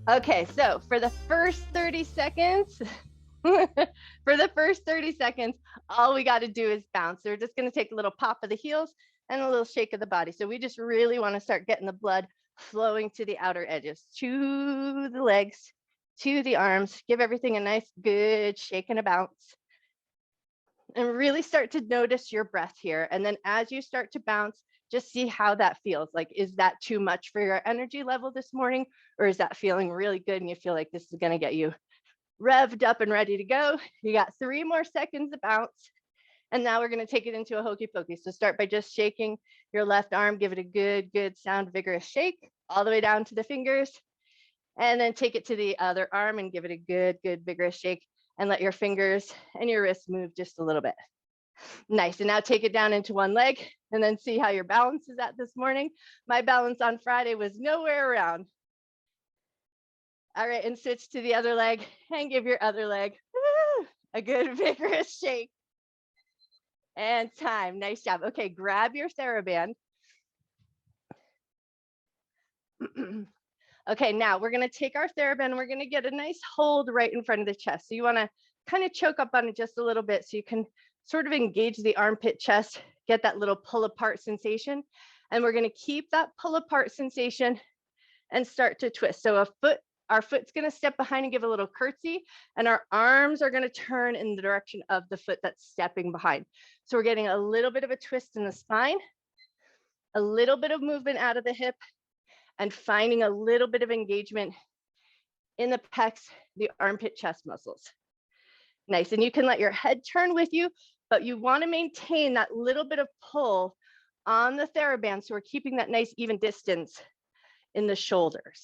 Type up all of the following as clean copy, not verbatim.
Okay, so for the first 30 seconds, all we got to do is bounce. So we're just going to take a little pop of the heels and a little shake of the body. So we just really want to start getting the blood flowing to the outer edges, to the legs, to the arms. Give everything a nice, good shake and a bounce. And really start to notice your breath here. And then as you start to bounce, just see how that feels. Like, is that too much for your energy level this morning? Or is that feeling really good and you feel like this is going to get you revved up and ready to go? You got 3 more seconds of bounce. And now we're going to take it into a hokey pokey. So start by just shaking your left arm. Give it a good, good sound, vigorous shake all the way down to the fingers. And then take it to the other arm and give it a good, good, vigorous shake. And let your fingers and your wrists move just a little bit. Nice. And now take it down into one leg and then see how your balance is at this morning. My balance on Friday was nowhere around. All right, and switch to the other leg and give your other leg a good vigorous shake. And time. Nice job. Okay, grab your theraband. Okay, now we're going to take our theraband and we're going to get a nice hold right in front of the chest. So you want to kind of choke up on it just a little bit so you can sort of engage the armpit chest, get that little pull apart sensation. And we're going to keep that pull apart sensation and start to twist. So our foot's going to step behind and give a little curtsy, and our arms are going to turn in the direction of the foot that's stepping behind. So we're getting a little bit of a twist in the spine, a little bit of movement out of the hip, and finding a little bit of engagement in the pecs, the armpit chest muscles. Nice. And you can let your head turn with you, but you want to maintain that little bit of pull on the theraband. So we're keeping that nice even distance in the shoulders.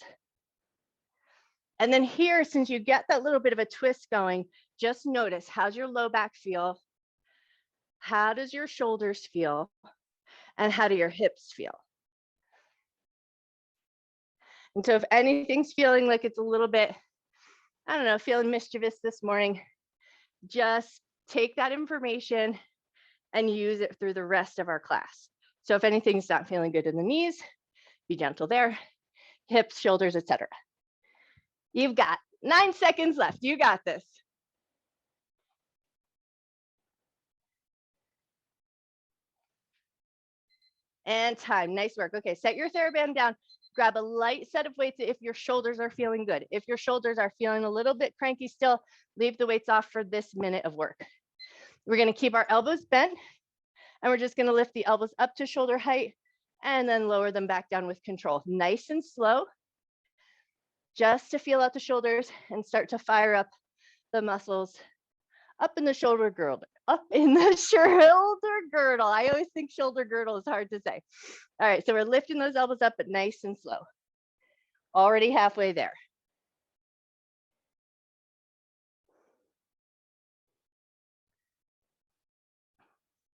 And then here, since you get that little bit of a twist going, just notice, how's your low back feel? How does your shoulders feel? And how do your hips feel? And so if anything's feeling like it's a little bit, I don't know, feeling mischievous this morning, just take that information and use it through the rest of our class. So if anything's not feeling good in the knees, be gentle there, hips, shoulders, etc. You've got 9 seconds left. You got this. And time. Nice work. Okay, set your theraband down. Grab a light set of weights if your shoulders are feeling good. If your shoulders are feeling a little bit cranky still, leave the weights off for this minute of work. We're going to keep our elbows bent, and we're just going to lift the elbows up to shoulder height and then lower them back down with control. Nice and slow, just to feel out the shoulders and start to fire up the muscles up in the shoulder girdle. Up in the shoulder girdle. I always think shoulder girdle is hard to say. All right, so we're lifting those elbows up, but nice and slow. Already halfway there.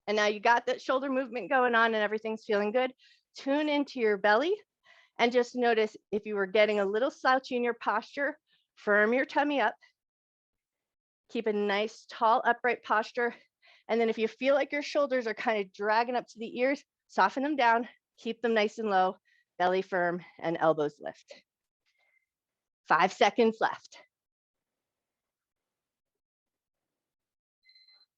And now you got that shoulder movement going on and everything's feeling good. Tune into your belly and just notice if you were getting a little slouchy in your posture, firm your tummy up. Keep a nice, tall, upright posture. And then if you feel like your shoulders are kind of dragging up to the ears, soften them down, keep them nice and low, belly firm, and elbows lift. 5 seconds left.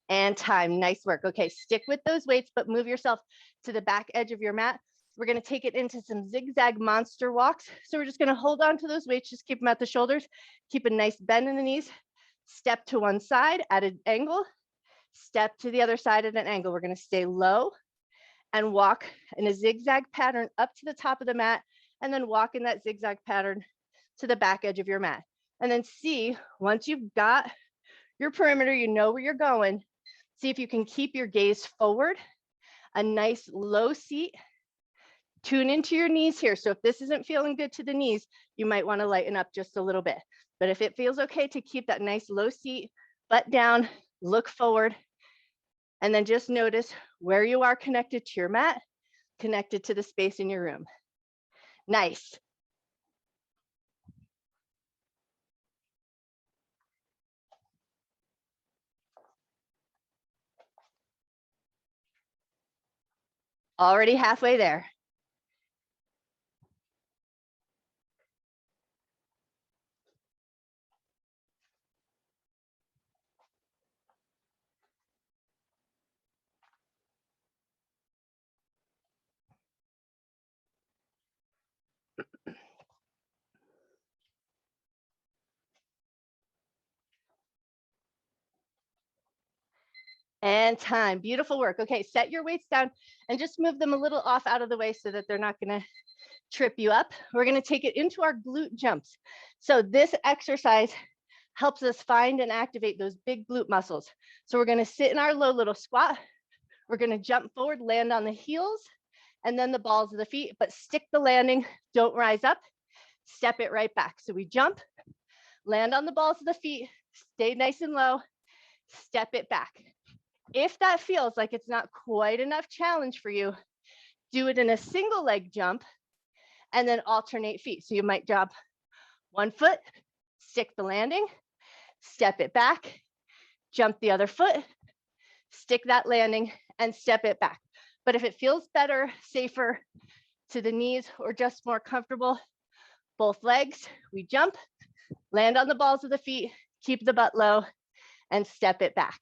And time. Nice work. Okay, stick with those weights, but move yourself to the back edge of your mat. We're going to take it into some zigzag monster walks. So we're just going to hold on to those weights, just keep them at the shoulders, keep a nice bend in the knees, step to one side at an angle, step to the other side at an angle. We're going to stay low and walk in a zigzag pattern up to the top of the mat, and then walk in that zigzag pattern to the back edge of your mat. And then see, once you've got your perimeter, you know where you're going, see if you can keep your gaze forward, a nice low seat. Tune into your knees here. So if this isn't feeling good to the knees, you might want to lighten up just a little bit. But if it feels okay to keep that nice low seat, butt down, look forward, and then just notice where you are connected to your mat, connected to the space in your room. Nice. Already halfway there. And time. Beautiful work. Okay, set your weights down and just move them a little off out of the way so that they're not going to trip you up. We're going to take it into our glute jumps. So this exercise helps us find and activate those big glute muscles. So we're going to sit in our low little squat. We're going to jump forward, land on the heels, and then the balls of the feet, but stick the landing. Don't rise up. Step it right back. So we jump, land on the balls of the feet, stay nice and low, step it back. If that feels like it's not quite enough challenge for you, do it in a single leg jump and then alternate feet. So you might jump one foot, stick the landing, step it back, jump the other foot, stick that landing and step it back. But if it feels better, safer to the knees or just more comfortable, both legs, we jump, land on the balls of the feet, keep the butt low and step it back.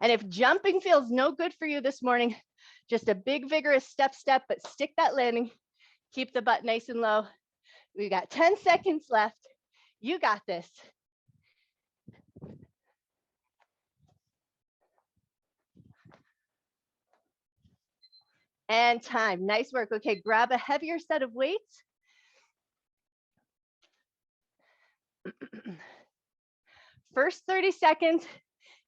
And if jumping feels no good for you this morning, just a big vigorous step, but stick that landing, keep the butt nice and low. We got 10 seconds left. You got this. And time, nice work. Okay, grab a heavier set of weights. First 30 seconds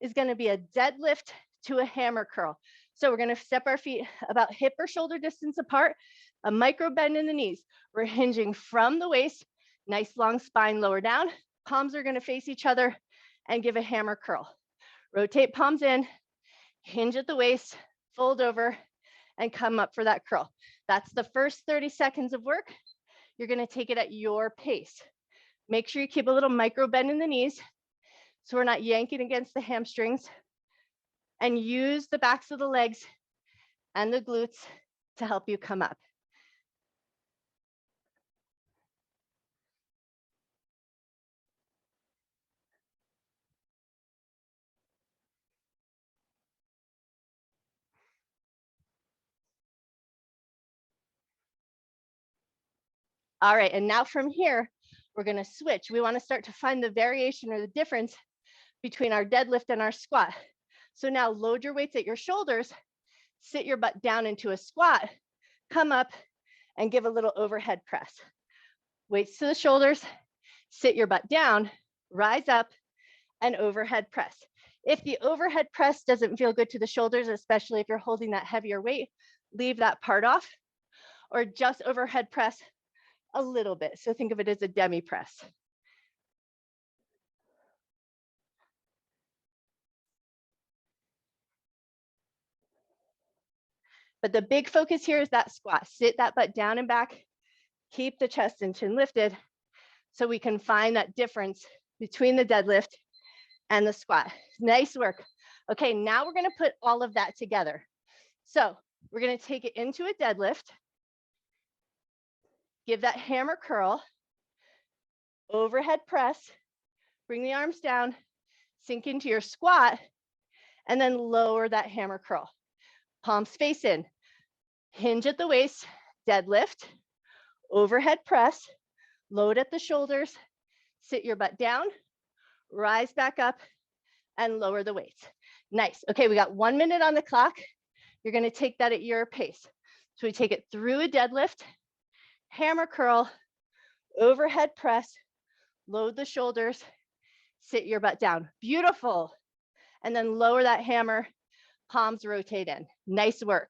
is gonna be a deadlift to a hammer curl. So we're gonna step our feet about hip or shoulder distance apart, a micro bend in the knees. We're hinging from the waist, nice long spine lower down. Palms are gonna face each other and give a hammer curl. Rotate palms in, hinge at the waist, fold over, and come up for that curl. That's the first 30 seconds of work. You're gonna take it at your pace. Make sure you keep a little micro bend in the knees so we're not yanking against the hamstrings, and use the backs of the legs and the glutes to help you come up. All right, and now from here, we're gonna switch. We wanna start to find the variation or the difference between our deadlift and our squat. So now load your weights at your shoulders, sit your butt down into a squat, come up and give a little overhead press. Weights to the shoulders, sit your butt down, rise up and overhead press. If the overhead press doesn't feel good to the shoulders, especially if you're holding that heavier weight, leave that part off or just overhead press a little bit. So think of it as a demi press. But the big focus here is that squat. Sit that butt down and back, keep the chest and chin lifted so we can find that difference between the deadlift and the squat. Nice work. Okay, now we're gonna put all of that together. So we're gonna take it into a deadlift, give that hammer curl, overhead press, bring the arms down, sink into your squat, and then lower that hammer curl. Palms face in, hinge at the waist, deadlift, overhead press, load at the shoulders, sit your butt down, rise back up, and lower the weights. Nice. Okay, we got 1 minute on the clock. You're gonna take that at your pace. So we take it through a deadlift, hammer curl, overhead press, load the shoulders, sit your butt down. Beautiful. And then lower that hammer, palms rotate in. Nice work.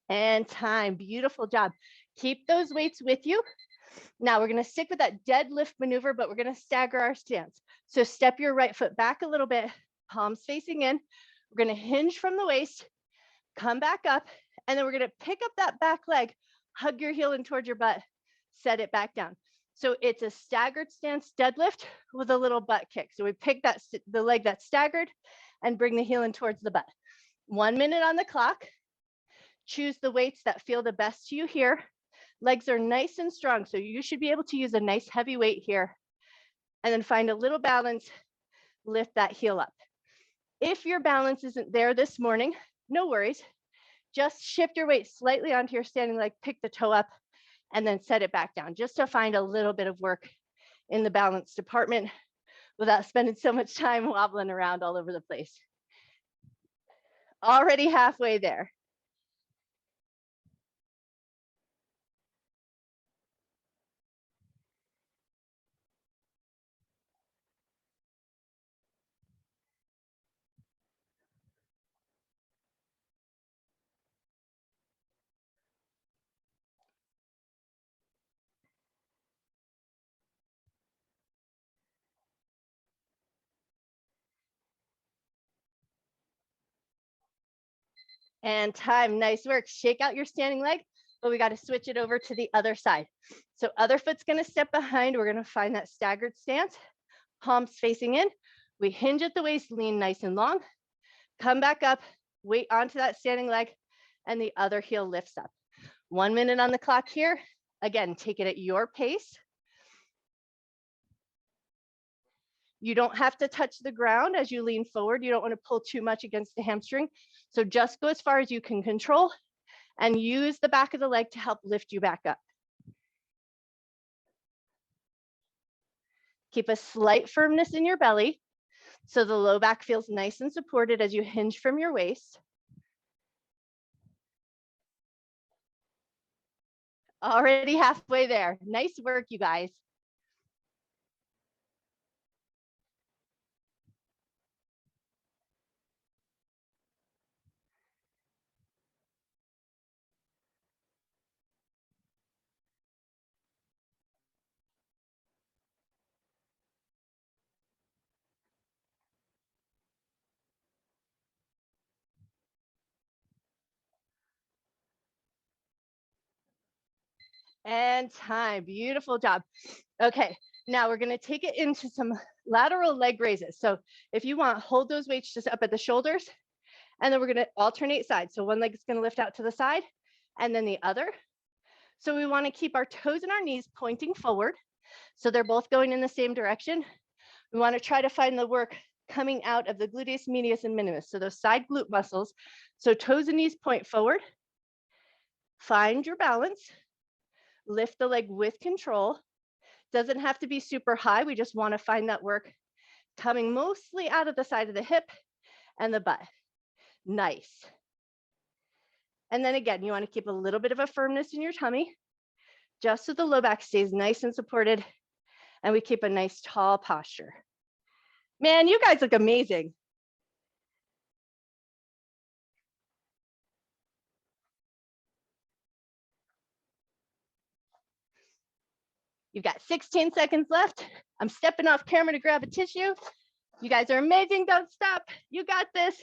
And time. Beautiful job. Keep those weights with you. Now we're gonna stick with that deadlift maneuver, but we're gonna stagger our stance. So step your right foot back a little bit, palms facing in. We're gonna hinge from the waist, come back up, and then we're gonna pick up that back leg, hug your heel in towards your butt, set it back down. So it's a staggered stance deadlift with a little butt kick. So we pick that the leg that's staggered and bring the heel in towards the butt. 1 minute on the clock. Choose the weights that feel the best to you here. Legs are nice and strong, so you should be able to use a nice heavy weight here. And then find a little balance, lift that heel up. If your balance isn't there this morning, no worries. Just shift your weight slightly onto your standing leg, pick the toe up, and then set it back down, just to find a little bit of work in the balance department without spending so much time wobbling around all over the place. Already halfway there. And time, nice work. Shake out your standing leg, but we got to switch it over to the other side. So other foot's gonna step behind. We're gonna find that staggered stance, palms facing in. We hinge at the waist, lean nice and long. Come back up, weight onto that standing leg, and the other heel lifts up. 1 minute on the clock here. Again, take it at your pace. You don't have to touch the ground as you lean forward. You don't want to pull too much against the hamstring. So just go as far as you can control and use the back of the leg to help lift you back up. Keep a slight firmness in your belly so the low back feels nice and supported as you hinge from your waist. Already halfway there. Nice work, you guys. And time, beautiful job. Okay, now we're gonna take it into some lateral leg raises. So if you want, hold those weights just up at the shoulders, and then we're gonna alternate sides. So one leg is gonna lift out to the side, and then the other. So we wanna keep our toes and our knees pointing forward. So they're both going in the same direction. We wanna try to find the work coming out of the gluteus medius and minimus. So those side glute muscles. So toes and knees point forward. Find your balance. Lift the leg with control. Doesn't have to be super high. We just want to find that work coming mostly out of the side of the hip and the butt. Nice. And then again, you want to keep a little bit of a firmness in your tummy, just so the low back stays nice and supported, and we keep a nice tall posture. Man, you guys look amazing. You've got 16 seconds left. I'm stepping off camera to grab a tissue. You guys are amazing. Don't stop. You got this.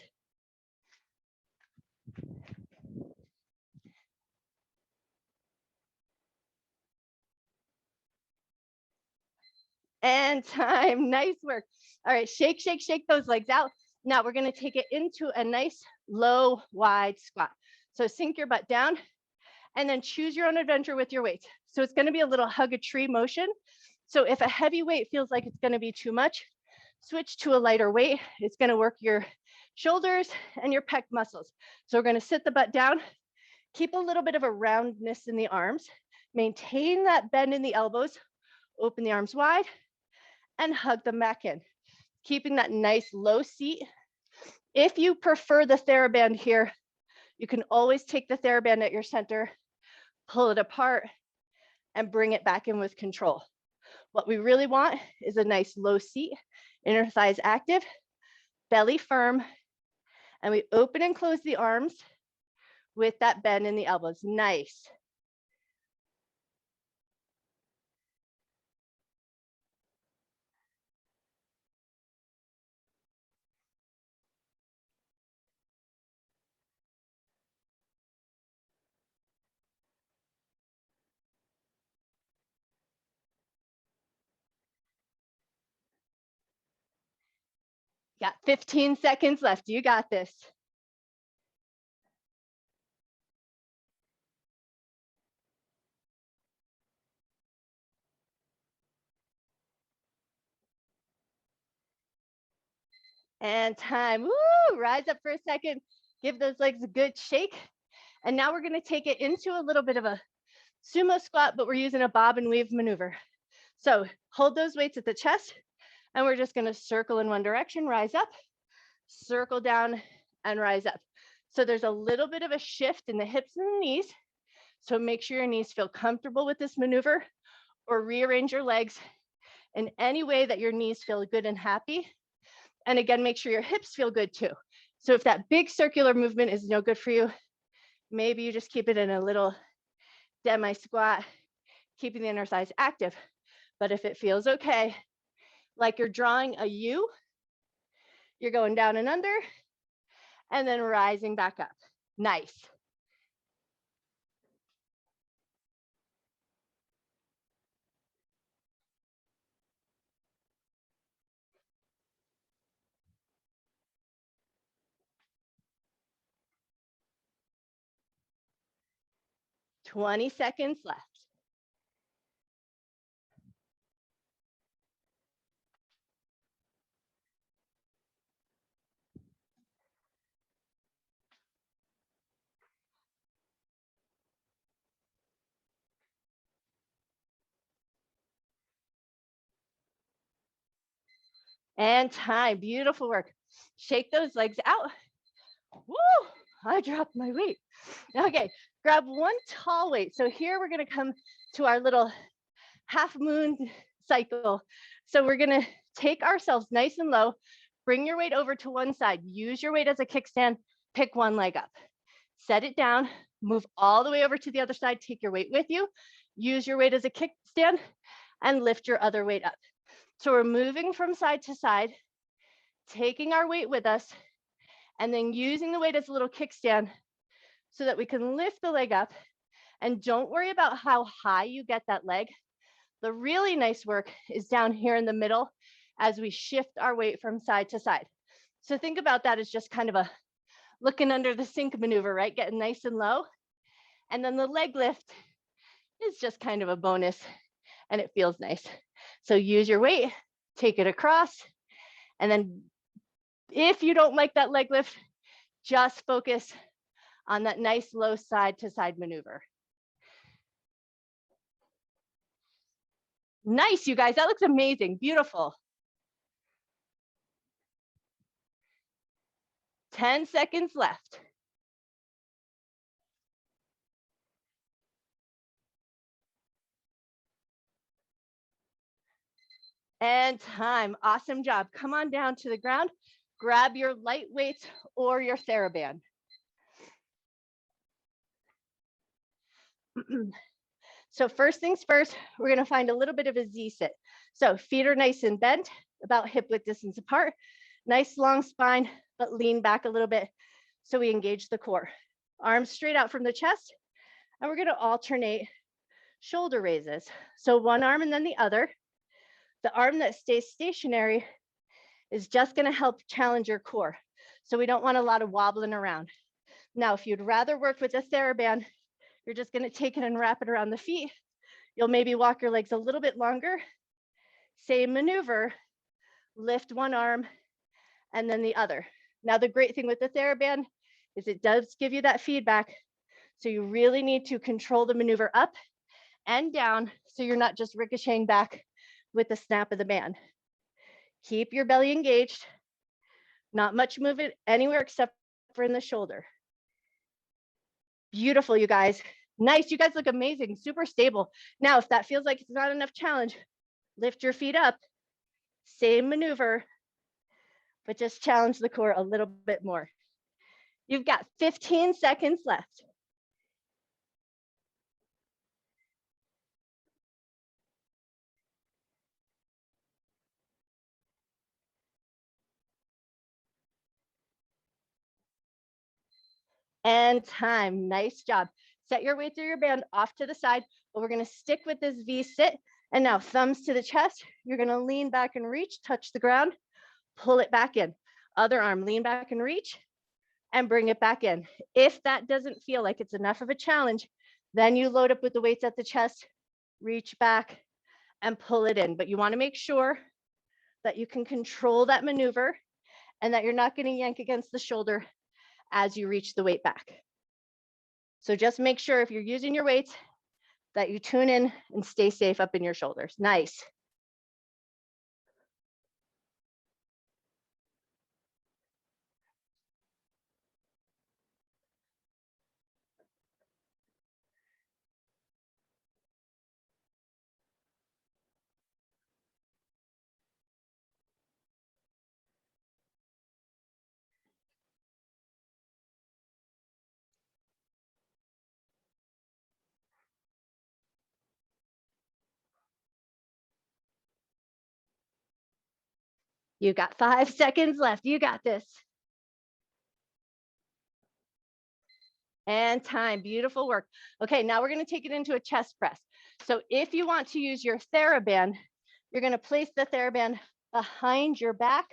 And time. Nice work. All right, shake, shake, shake those legs out. Now we're going to take it into a nice low, wide squat. So sink your butt down and then choose your own adventure with your weights. So it's going to be a little hug a tree motion. So if a heavy weight feels like it's going to be too much, switch to a lighter weight. It's going to work your shoulders and your pec muscles. So we're going to sit the butt down, keep a little bit of a roundness in the arms, maintain that bend in the elbows, open the arms wide, and hug them back in, keeping that nice low seat. If you prefer the theraband here, you can always take the theraband at your center, pull it apart, and bring it back in with control. What we really want is a nice low seat, inner thighs active, belly firm, and we open and close the arms with that bend in the elbows. Nice. Got 15 seconds left. You got this. And time. Woo! Rise up for a second. Give those legs a good shake. And now we're going to take it into a little bit of a sumo squat, but we're using a bob and weave maneuver. So hold those weights at the chest, and we're just going to circle in one direction, rise up, circle down, and rise up. So there's a little bit of a shift in the hips and the knees. So make sure your knees feel comfortable with this maneuver, or rearrange your legs in any way that your knees feel good and happy. And again, make sure your hips feel good too. So if that big circular movement is no good for you, maybe you just keep it in a little demi squat, keeping the inner thighs active. But if it feels okay, like you're drawing a U, you're going down and under, and then rising back up. Nice. Twenty seconds left. And time. Beautiful work. Shake those legs out. Woo! I dropped my weight. Okay, grab one tall weight. So here we're going to come to our little half moon cycle. So we're going to take ourselves nice and low. Bring your weight over to one side. Use your weight as a kickstand. Pick one leg up. Set it down. Move all the way over to the other side. Take your weight with you. Use your weight as a kickstand and lift your other weight up. So we're moving from side to side, taking our weight with us, and then using the weight as a little kickstand so that we can lift the leg up. And don't worry about how high you get that leg. The really nice work is down here in the middle as we shift our weight from side to side. So think about that as just kind of a looking under the sink maneuver, right? Getting nice and low. And then the leg lift is just kind of a bonus, and it feels nice. So use your weight, take it across, and then if you don't like that leg lift, just focus on that nice low side to side maneuver. Nice, you guys, that looks amazing, beautiful. 10 seconds left. And time, awesome job. Come on down to the ground, grab your light weights or your theraband. So first things first, we're gonna find a little bit of a Z sit. So feet are nice and bent, about hip width distance apart. Nice long spine, but lean back a little bit so we engage the core. Arms straight out from the chest, and we're gonna alternate shoulder raises. So one arm and then the other. The arm that stays stationary is just gonna help challenge your core. So we don't want a lot of wobbling around. Now, if you'd rather work with a theraband, you're just gonna take it and wrap it around the feet. You'll maybe walk your legs a little bit longer. Same maneuver, lift one arm and then the other. Now, the great thing with the theraband is it does give you that feedback. So you really need to control the maneuver up and down so you're not just ricocheting back with the snap of the band. Keep your belly engaged, not much movement anywhere except for in the shoulder. Beautiful, you guys. Nice, you guys look amazing, super stable. Now, if that feels like it's not enough challenge, lift your feet up, same maneuver, but just challenge the core a little bit more. You've got 15 seconds left. And time, nice job. Set your weight through your band off to the side, but we're gonna stick with this V sit. And now thumbs to the chest, you're gonna lean back and reach, touch the ground, pull it back in. Other arm, lean back and reach and bring it back in. If that doesn't feel like it's enough of a challenge, then you load up with the weights at the chest, reach back and pull it in. But you want to make sure that you can control that maneuver and that you're not going to yank against the shoulder as you reach the weight back. So just make sure if you're using your weights that you tune in and stay safe up in your shoulders. Nice. You got 5 seconds left. You got this. And time, beautiful work. Okay, now we're gonna take it into a chest press. So if you want to use your theraband, you're gonna place the theraband behind your back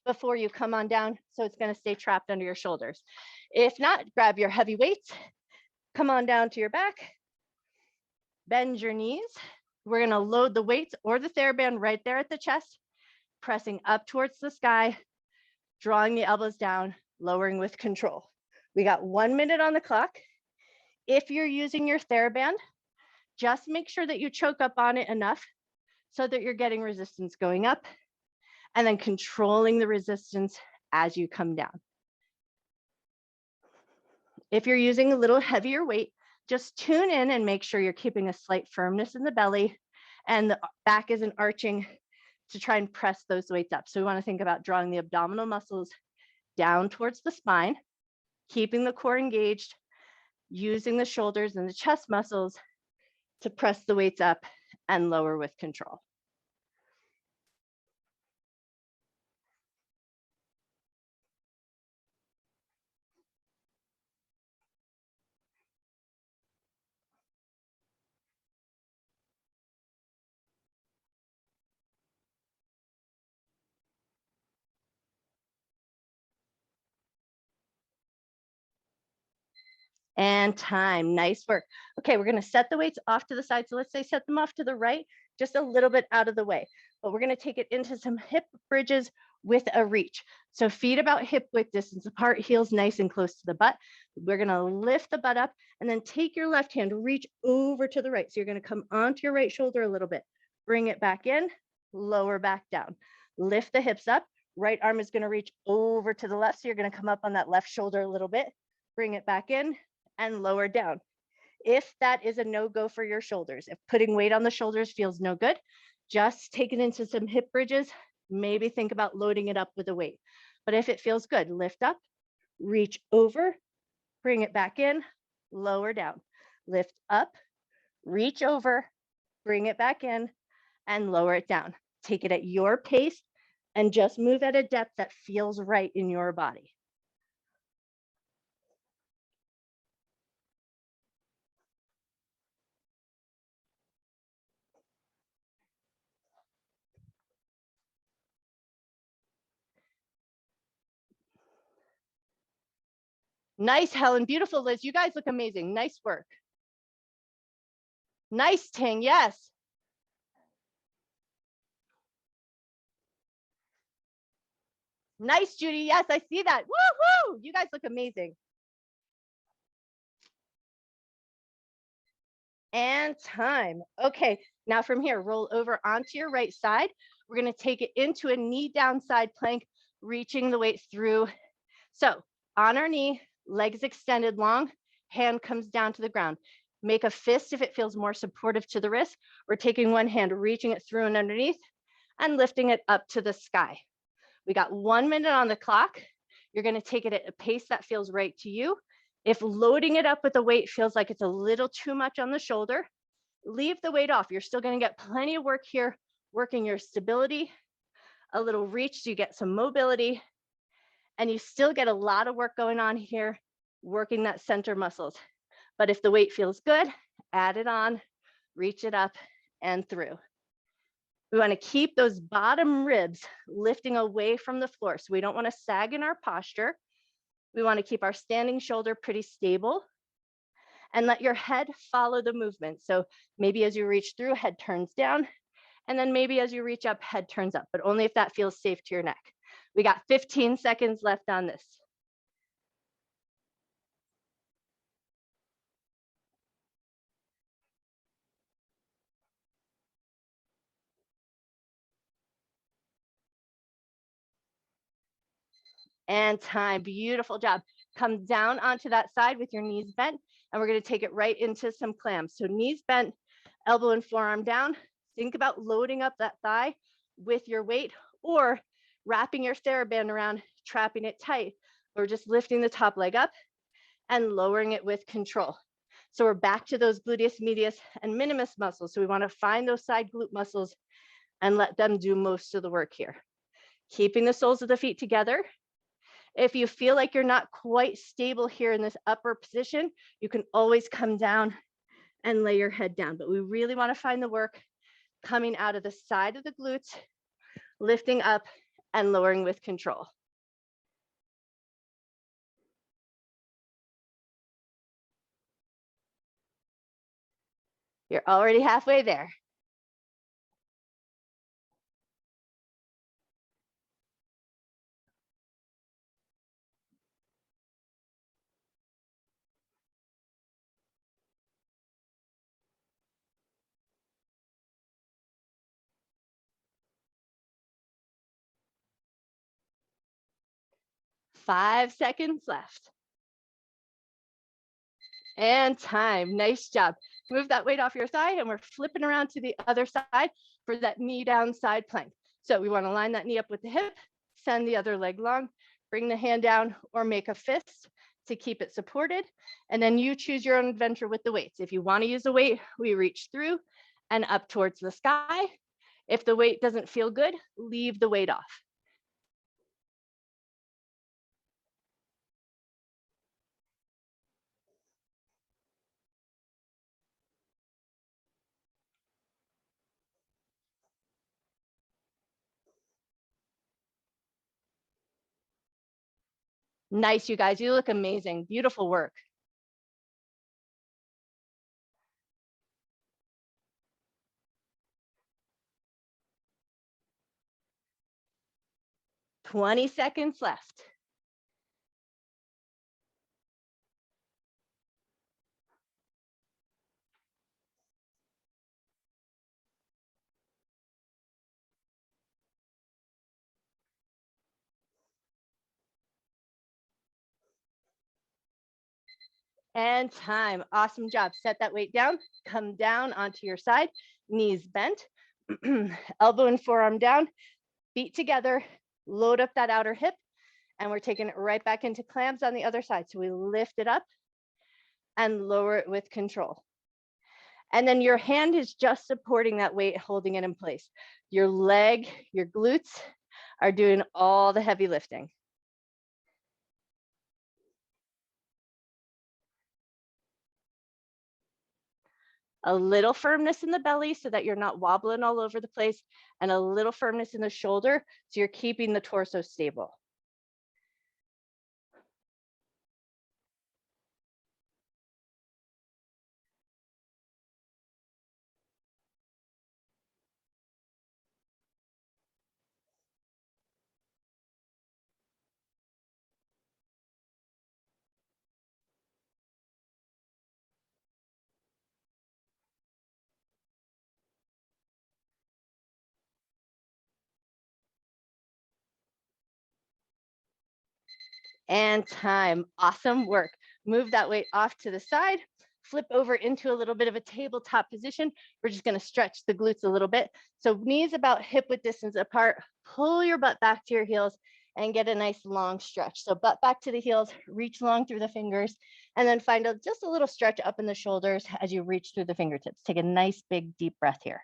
before you come on down, so it's gonna stay trapped under your shoulders. If not, grab your heavy weights, come on down to your back, bend your knees. We're gonna load the weights or the theraband right there at the chest, pressing up towards the sky, drawing the elbows down, lowering with control. We got 1 minute on the clock. If you're using your theraband, just make sure that you choke up on it enough so that you're getting resistance going up and then controlling the resistance as you come down. If you're using a little heavier weight, just tune in and make sure you're keeping a slight firmness in the belly and the back isn't arching to try and press those weights up. So we want to think about drawing the abdominal muscles down towards the spine, keeping the core engaged, using the shoulders and the chest muscles to press the weights up and lower with control. And time, nice work. Okay, we're gonna set the weights off to the side. So let's say set them off to the right, just a little bit out of the way. But we're gonna take it into some hip bridges with a reach. So feet about hip width distance apart, heels nice and close to the butt. We're gonna lift the butt up and then take your left hand, reach over to the right. So you're gonna come onto your right shoulder a little bit, bring it back in, lower back down. Lift the hips up, right arm is gonna reach over to the left. So you're gonna come up on that left shoulder a little bit, bring it back in, and lower down. If that is a no-go for your shoulders, if putting weight on the shoulders feels no good, just take it into some hip bridges, maybe think about loading it up with a weight. But if it feels good, lift up, reach over, bring it back in, lower down. Lift up, reach over, bring it back in, and lower it down. Take it at your pace and just move at a depth that feels right in your body. Nice, Helen. Beautiful, Liz. You guys look amazing. Nice work. Nice, Ting. Yes. Nice, Judy. Yes, I see that. Woo-hoo! You guys look amazing. And time. Okay, now from here, roll over onto your right side. We're going to take it into a knee down side plank, reaching the weight through. So on our knee, legs extended long, hand comes down to the ground. Make a fist if it feels more supportive to the wrist. We're taking one hand, reaching it through and underneath, and lifting it up to the sky. We got 1 minute on the clock. You're going to take it at a pace that feels right to you. If loading it up with a weight feels like it's a little too much on the shoulder, leave the weight off. You're still going to get plenty of work here, working your stability, a little reach so you get some mobility, and you still get a lot of work going on here, working that center muscles. But if the weight feels good, add it on, reach it up and through. We want to keep those bottom ribs lifting away from the floor. So we don't want to sag in our posture. We want to keep our standing shoulder pretty stable and let your head follow the movement. So maybe as you reach through, head turns down, and then maybe as you reach up, head turns up, but only if that feels safe to your neck. We got 15 seconds left on this. And time, beautiful job. Come down onto that side with your knees bent, and we're gonna take it right into some clams. So knees bent, elbow and forearm down. Think about loading up that thigh with your weight or wrapping your theraband around, trapping it tight, or just lifting the top leg up and lowering it with control. So we're back to those gluteus medius and minimus muscles. So we wanna find those side glute muscles and let them do most of the work here. Keeping the soles of the feet together. If you feel like you're not quite stable here in this upper position, you can always come down and lay your head down. But we really want to find the work coming out of the side of the glutes, lifting up and lowering with control. You're already halfway there. Five seconds left. And time, nice job. Move that weight off your thigh and we're flipping around to the other side for that knee down side plank. So we wanna line that knee up with the hip, send the other leg long, bring the hand down or make a fist to keep it supported. And then you choose your own adventure with the weights. If you wanna use a weight, we reach through and up towards the sky. If the weight doesn't feel good, leave the weight off. Nice, you guys, you look amazing. Beautiful work. Twenty seconds left. And time. Awesome job. Set that weight down, come down onto your side, knees bent, elbow and forearm down, feet together, load up that outer hip, and we're taking it right back into clams on the other side. So we lift it up and lower it with control. And then your hand is just supporting that weight, holding it in place. Your leg, your glutes are doing all the heavy lifting. A little firmness in the belly so that you're not wobbling all over the place, and a little firmness in the shoulder so you're keeping the torso stable. And time. Awesome work. Move that weight off to the side, flip over into a little bit of a tabletop position. We're just going to stretch the glutes a little bit. So knees about hip width distance apart, pull your butt back to your heels and get a nice long stretch. So butt back to the heels, reach long through the fingers, and then find just a little stretch up in the shoulders as you reach through the fingertips. Take a nice big deep breath here.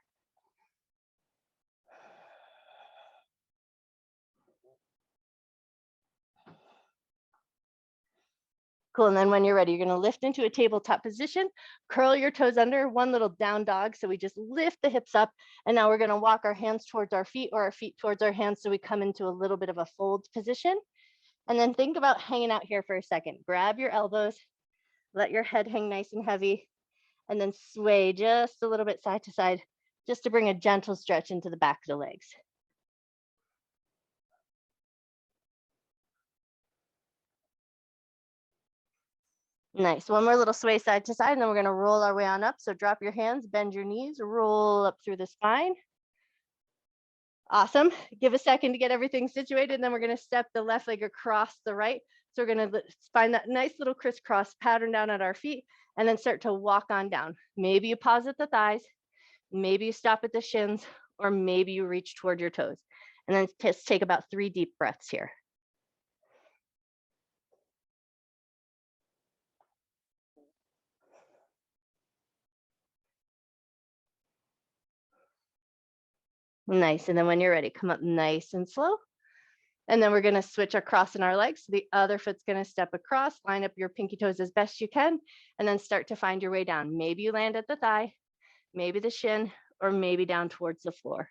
Cool, and then when you're ready, you're gonna lift into a tabletop position, curl your toes under, one little down dog. So we just lift the hips up, and now we're gonna walk our hands towards our feet or our feet towards our hands, so we come into a little bit of a fold position. And then think about hanging out here for a second. Grab your elbows, let your head hang nice and heavy, and then sway just a little bit side to side, just to bring a gentle stretch into the back of the legs. Nice. One more little sway side to side, and then we're going to roll our way on up. So drop your hands, bend your knees, roll up through the spine. Awesome. Give a second to get everything situated, and then we're going to step the left leg across the right. So we're going to find that nice little crisscross pattern down at our feet, and then start to walk on down. Maybe you pause at the thighs, maybe you stop at the shins, or maybe you reach toward your toes. And then just take about 3 deep breaths here. Nice. And then when you're ready, come up nice and slow. And then we're going to switch across in our legs. So the other foot's going to step across, line up your pinky toes as best you can, and then start to find your way down. Maybe you land at the thigh, maybe the shin, or maybe down towards the floor.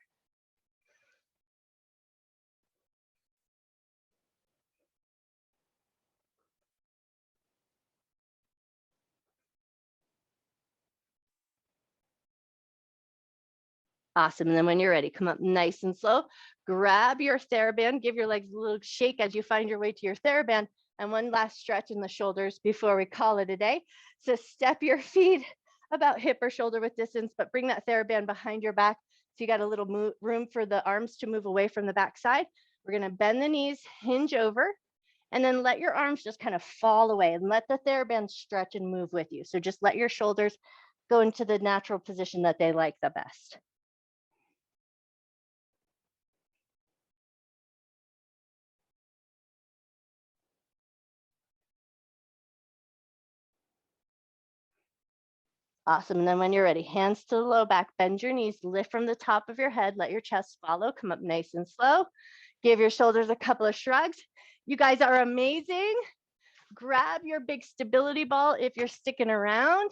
Awesome. And then when you're ready, come up nice and slow. Grab your theraband, give your legs a little shake as you find your way to your theraband. And one last stretch in the shoulders before we call it a day. So step your feet about hip or shoulder width distance, but bring that theraband behind your back. So you got a little room for the arms to move away from the back side. We're going to bend the knees, hinge over, and then let your arms just kind of fall away and let the theraband stretch and move with you. So just let your shoulders go into the natural position that they like the best. Awesome. And then when you're ready, hands to the low back, bend your knees, lift from the top of your head, let your chest follow, come up nice and slow. Give your shoulders a couple of shrugs. You guys are amazing. Grab your big stability ball if you're sticking around.